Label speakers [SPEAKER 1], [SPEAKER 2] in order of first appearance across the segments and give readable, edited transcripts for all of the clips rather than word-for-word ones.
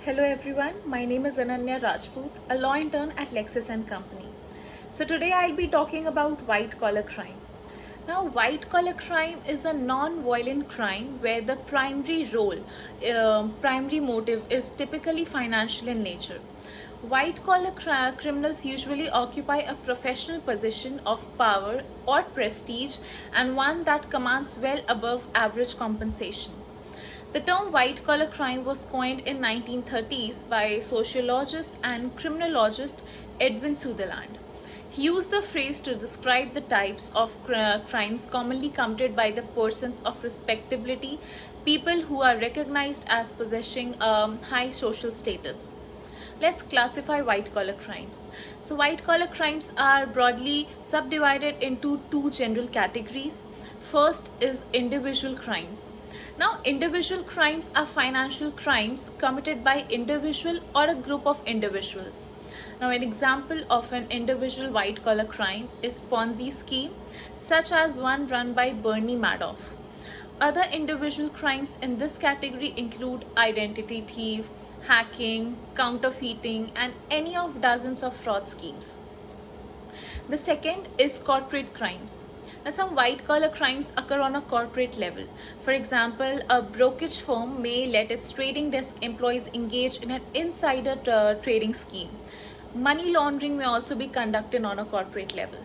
[SPEAKER 1] Hello everyone, my name is Ananya Rajput, a law intern at Lexis and Company. So today I'll be talking about white collar crime. Now, white collar crime is a non-violent crime where the primary motive is typically financial in nature. White collar criminals usually occupy a professional position of power or prestige and one that commands well above average compensation. The term white collar crime was coined in 1930s by sociologist and criminologist Edwin Sutherland. He used the phrase to describe the types of crimes commonly committed by the persons of respectability, people who are recognized as possessing high social status. Let's classify white collar crimes. So white collar crimes are broadly subdivided into two general categories. First is individual crimes. Now, individual crimes are financial crimes committed by individual or a group of individuals. Now, an example of an individual white collar crime is Ponzi scheme, such as one run by Bernie Madoff. Other individual crimes in this category include identity thief, hacking, counterfeiting, and any of dozens of fraud schemes. The second is corporate crimes. Now, some white collar crimes occur on a corporate level. For example, a brokerage firm may let its trading desk employees engage in an insider trading scheme. Money laundering may also be conducted on a corporate level.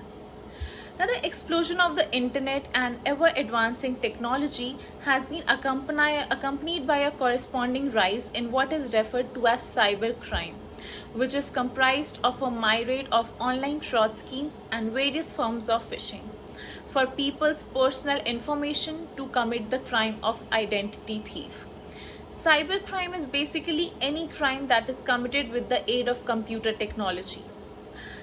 [SPEAKER 1] Now, the explosion of the internet and ever advancing technology has been accompanied by a corresponding rise in what is referred to as cybercrime, which is comprised of a myriad of online fraud schemes and various forms of phishing for people's personal information to commit the crime of identity thief. Cybercrime is basically any crime that is committed with the aid of computer technology.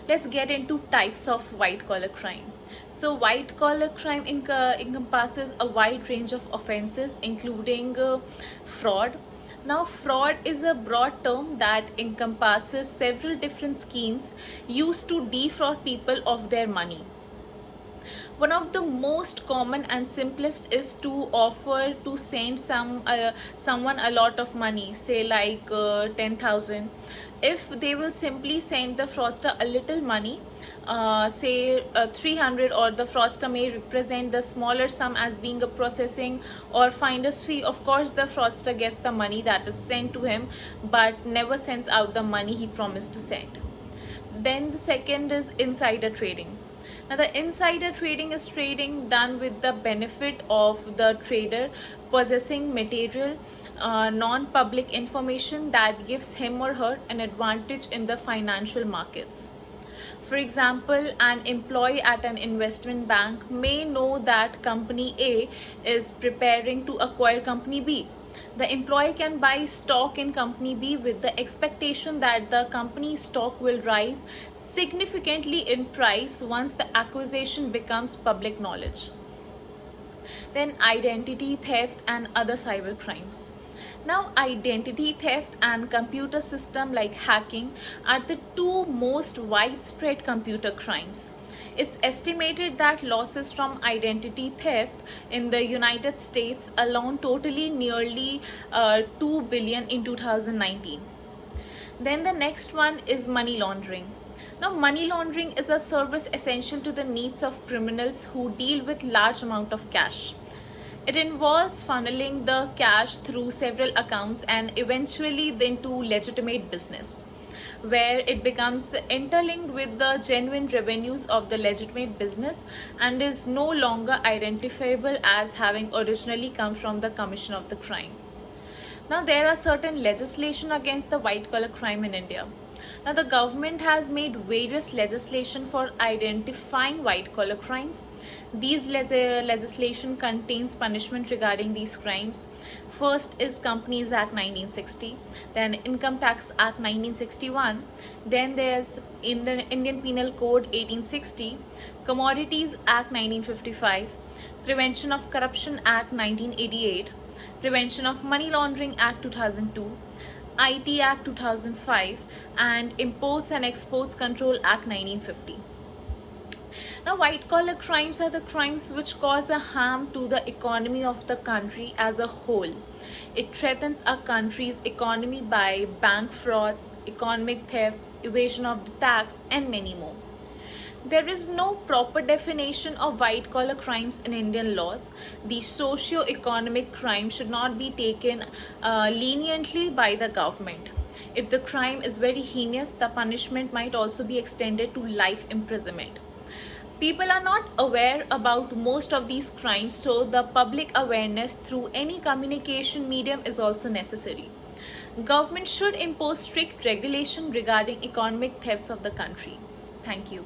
[SPEAKER 1] Let's get into types of white collar crime. So white collar crime encompasses a wide range of offenses including fraud. Now, fraud is a broad term that encompasses several different schemes used to defraud people of their money. One of the most common and simplest is to offer to send someone a lot of money, say like 10,000. If they will simply send the fraudster a little money, say 300, or the fraudster may represent the smaller sum as being a processing or finder's fee, of course the fraudster gets the money that is sent to him but never sends out the money he promised to send. Then the second is insider trading. Now, the insider trading is trading done with the benefit of the trader possessing material, non-public information that gives him or her an advantage in the financial markets. For example, an employee at an investment bank may know that company A is preparing to acquire company B. The employee can buy stock in company B with the expectation that the company's stock will rise significantly in price once the acquisition becomes public knowledge. Then identity theft and other cyber crimes. Now, identity theft and computer system like hacking are the two most widespread computer crimes. It's estimated that losses from identity theft in the United States alone totally nearly 2 billion in 2019. Then the next one is money laundering. Now, money laundering is a service essential to the needs of criminals who deal with large amount of cash. It involves funneling the cash through several accounts and eventually then to legitimate business, where it becomes interlinked with the genuine revenues of the legitimate business and is no longer identifiable as having originally come from the commission of the crime. Now, there are certain legislation against the white collar crime in India. Now, the government has made various legislation for identifying white collar crimes. These legislation contains punishment regarding these crimes. First is Companies Act 1960, then Income Tax Act 1961, then there's Indian Penal Code 1860, Commodities Act 1955, Prevention of Corruption Act 1988, Prevention of Money Laundering Act 2002, IT Act 2005, and Imports and Exports Control Act 1950. Now, white collar crimes are the crimes which cause a harm to the economy of the country as a whole. It threatens our country's economy by bank frauds, economic thefts, evasion of the tax, and many more. There is no proper definition of white collar crimes in Indian laws. The socio-economic crime should not be taken leniently by the government. If the crime is very heinous, the punishment might also be extended to life imprisonment. People are not aware about most of these crimes, so the public awareness through any communication medium is also necessary. Government should impose strict regulation regarding economic thefts of the country. Thank you.